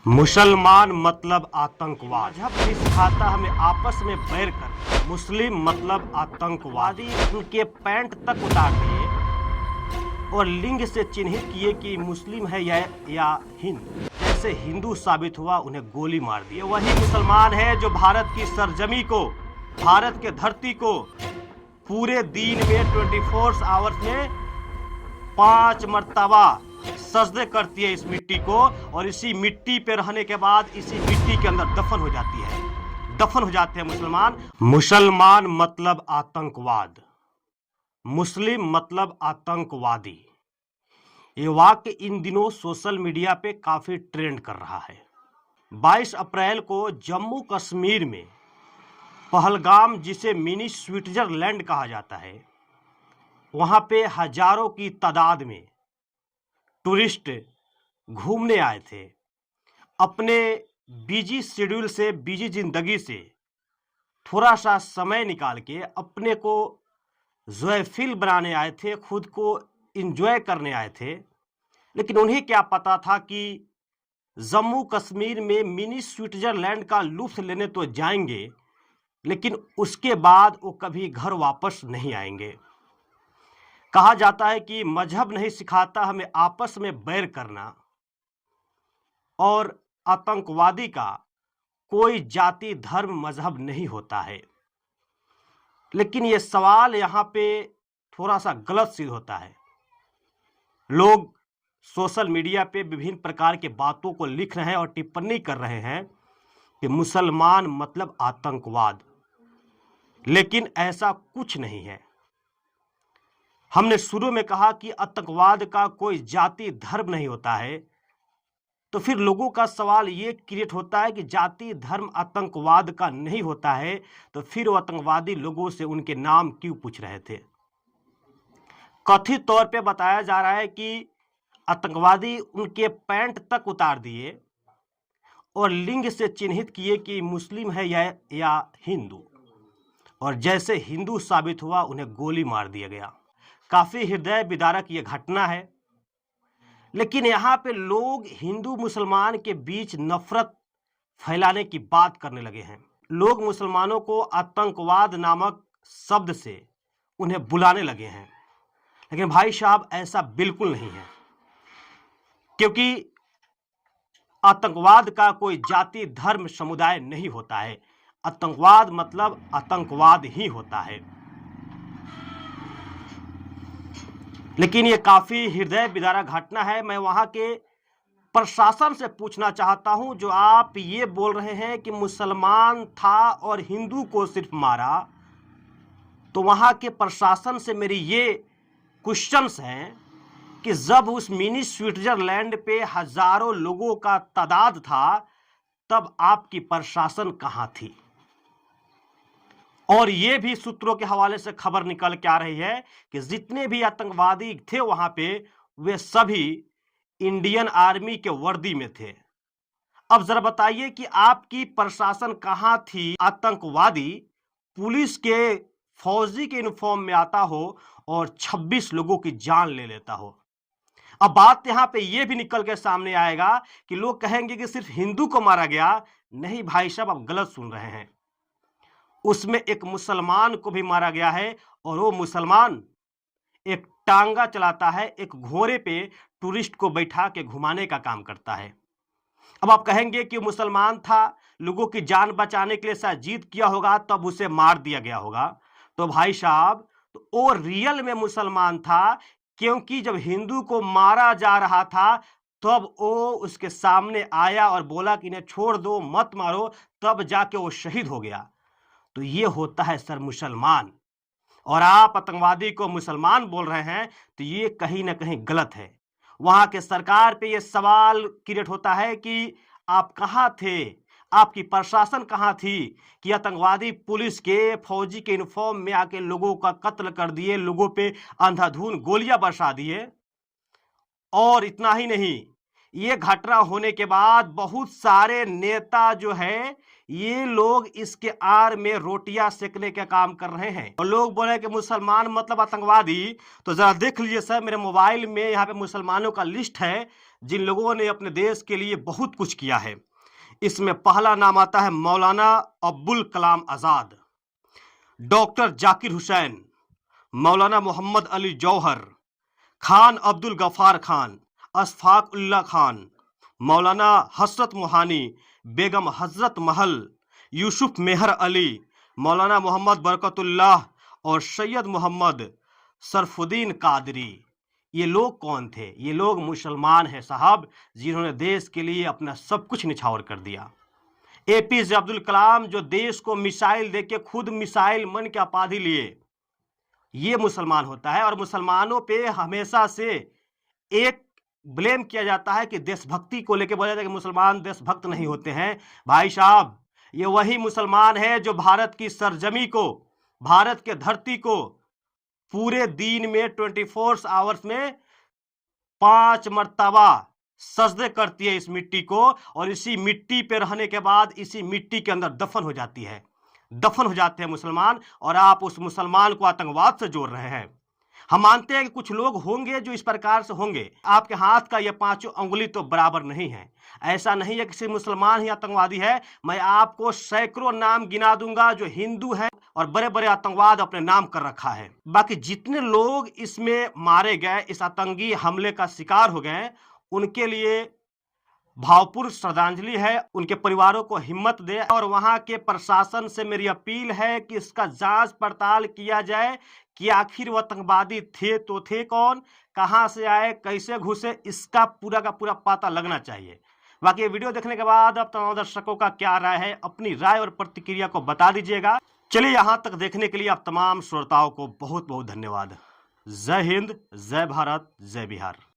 मुसलमान मतलब आतंकवाद। मजहब नहीं सिखाता हमें आपस में बैर कर। मुस्लिम मतलब आतंकवादी। उनके पैंट तक उतार दिए और लिंग से चिन्हित किए कि मुस्लिम है या हिंदू। जैसे हिंदू साबित हुआ उन्हें गोली मार दी। वही मुसलमान है जो भारत की सरजमी को, भारत के धरती को पूरे दिन में 24 आवर्स में 5 मर्तबा सजदे करती है इस मिट्टी को, और इसी मिट्टी पे रहने के बाद इसी मिट्टी के अंदर दफन हो जाती है, दफन हो जाते हैं मुसलमान। मुसलमान मतलब आतंकवाद, मुस्लिम मतलब आतंकवादी। ये वाक्य इन दिनों सोशल मीडिया पे काफी ट्रेंड कर रहा है। 22 अप्रैल को जम्मू कश्मीर में पहलगाम, जिसे मिनी स्विट्जरलैंड कहा जाता है, वहां पे हजारों की तादाद में टूरिस्ट घूमने आए थे। अपने बिजी शेड्यूल से, बिजी जिंदगी से थोड़ा सा समय निकाल के अपने को जोयफिल बनाने आए थे, खुद को एंजॉय करने आए थे। लेकिन उन्हें क्या पता था कि जम्मू कश्मीर में मिनी स्विट्जरलैंड का लुत्फ लेने तो जाएंगे, लेकिन उसके बाद वो कभी घर वापस नहीं आएंगे। कहा जाता है कि मजहब नहीं सिखाता हमें आपस में बैर करना, और आतंकवादी का कोई जाति, धर्म, मजहब नहीं होता है। लेकिन ये सवाल यहाँ पे थोड़ा सा गलत सिद्ध होता है। लोग सोशल मीडिया पे विभिन्न प्रकार के बातों को लिख रहे हैं और टिप्पणी कर रहे हैं कि मुसलमान मतलब आतंकवाद, लेकिन ऐसा कुछ नहीं है। हमने शुरू में कहा कि आतंकवाद का कोई जाति, धर्म नहीं होता है, तो फिर लोगों का सवाल ये क्रिएट होता है कि जाति, धर्म आतंकवाद का नहीं होता है, तो फिर वो आतंकवादी लोगों से उनके नाम क्यों पूछ रहे थे। कथित तौर पे बताया जा रहा है कि आतंकवादी उनके पैंट तक उतार दिए और लिंग से चिन्हित किए कि मुस्लिम है या हिंदू, और जैसे हिंदू साबित हुआ उन्हें गोली मार दिया गया। काफी हृदय विदारक ये घटना है। लेकिन यहाँ पे लोग हिंदू मुसलमान के बीच नफरत फैलाने की बात करने लगे हैं। लोग मुसलमानों को आतंकवाद नामक शब्द से उन्हें बुलाने लगे हैं। लेकिन भाई साहब, ऐसा बिल्कुल नहीं है, क्योंकि आतंकवाद का कोई जाति, धर्म, समुदाय नहीं होता है। आतंकवाद मतलब आतंकवाद ही होता है। लेकिन ये काफी हृदय विदारक घटना है। मैं वहां के प्रशासन से पूछना चाहता हूं, जो आप ये बोल रहे हैं कि मुसलमान था और हिंदू को सिर्फ मारा, तो वहां के प्रशासन से मेरी ये क्वेश्चंस हैं कि जब उस मिनी स्विट्जरलैंड पे हजारों लोगों का तादाद था, तब आपकी प्रशासन कहां थी। और ये भी सूत्रों के हवाले से खबर निकल के आ रही है कि जितने भी आतंकवादी थे वहां पे, वे सभी इंडियन आर्मी के वर्दी में थे। अब जरा बताइए कि आपकी प्रशासन कहां थी। आतंकवादी पुलिस के, फौजी के यूनिफॉर्म में आता हो और 26 लोगों की जान ले लेता हो। अब बात यहां पे यह भी निकल के सामने आएगा कि लोग कहेंगे कि सिर्फ हिंदू को मारा गया। नहीं भाई साहब, आप गलत सुन रहे हैं। उसमें एक मुसलमान को भी मारा गया है, और वो मुसलमान एक टांगा चलाता है, एक घोड़े पे टूरिस्ट को बैठा के घुमाने का काम करता है। अब आप कहेंगे कि मुसलमान था, लोगों की जान बचाने के लिए शायद जिद किया होगा, तब उसे मार दिया गया होगा। तो भाई साहब, तो वो रियल में मुसलमान था, क्योंकि जब हिंदू को मारा जा रहा था तब वो उसके सामने आया और बोला कि इन्हें छोड़ दो, मत मारो, तब जाके वो शहीद हो गया। तो ये होता है सर मुसलमान। और आप आतंकवादी को मुसलमान बोल रहे हैं, तो ये कहीं ना कहीं गलत है। वहां के सरकार पे ये सवाल क्रिएट होता है कि आप कहां थे, आपकी प्रशासन कहां थी कि आतंकवादी पुलिस के, फौजी के यूनिफॉर्म में आके लोगों का कत्ल कर दिए, लोगों पे अंधाधुंध गोलियां बरसा दिए। और इतना ही नहीं, ये घटना होने के बाद बहुत सारे नेता जो है, ये लोग इसके आड़ में रोटियां सेकने का काम कर रहे हैं। और लोग बोले कि मुसलमान मतलब आतंकवादी। तो जरा देख लीजिए सर, मेरे मोबाइल में यहाँ पे मुसलमानों का लिस्ट है। जिन लोगों ने अपने देश के लिए बहुत कुछ किया है। इसमें पहला नाम आता है मौलाना अब्दुल कलाम आज़ाद, डॉक्टर जाकिर हुसैन, मौलाना मोहम्मद अली जौहर, खान अब्दुल गफ्फार खान, अशफाक उल्लाह खान, मौलाना हसरत मोहानी, बेगम हजरत महल, यूसुफ मेहर अली, मौलाना मोहम्मद बरकतुल्लाह और सैयद मोहम्मद सरफुद्दीन कादरी। ये लोग कौन थे? ये लोग मुसलमान हैं साहब, जिन्होंने देश के लिए अपना सब कुछ निछावर कर दिया। एपीजे अब्दुल कलाम जो देश को मिसाइल देके खुद मिसाइल मन की उपाधि लिए, ये मुसलमान होता है। और मुसलमानों पे हमेशा से एक ब्लेम किया जाता है कि देशभक्ति को लेकर बोला जाता है कि मुसलमान देशभक्त नहीं होते हैं। भाई साहब, ये वही मुसलमान है जो भारत की सरजमी को, भारत के धरती को पूरे दिन में 24 आवर्स में 5 मर्तबा सजदे करती है इस मिट्टी को, और इसी मिट्टी पे रहने के बाद इसी मिट्टी के अंदर दफन हो जाती है, दफन हो जाते हैं मुसलमान। और आप उस मुसलमान को आतंकवाद से जोड़ रहे हैं। हम मानते हैं कि कुछ लोग होंगे जो इस प्रकार से होंगे। आपके हाथ का ये 5 अंगुली तो बराबर नहीं है। ऐसा नहीं है कि सिर्फ मुसलमान ही आतंकवादी है। मैं आपको सैकड़ों नाम गिना दूंगा जो हिंदू हैं और बड़े बड़े आतंकवाद अपने नाम कर रखा है। बाकी जितने लोग इसमें मारे गए, इस आतंकी हमले का शिकार हो गए, उनके लिए भावपूर्ण श्रद्धांजलि है। उनके परिवारों को हिम्मत दे। और वहां के प्रशासन से मेरी अपील है कि इसका जांच पड़ताल किया जाए कि आखिर वो आतंकवादी थे तो थे कौन, कहां से आए, कैसे घुसे, इसका पूरा का पूरा पता लगना चाहिए। बाकी ये वीडियो देखने के बाद अब तमाम दर्शकों का क्या राय है, अपनी राय और प्रतिक्रिया को बता दीजिएगा। चलिए, यहां तक देखने के लिए आप तमाम श्रोताओं को बहुत बहुत धन्यवाद। जय हिंद, जय भारत, जय बिहार।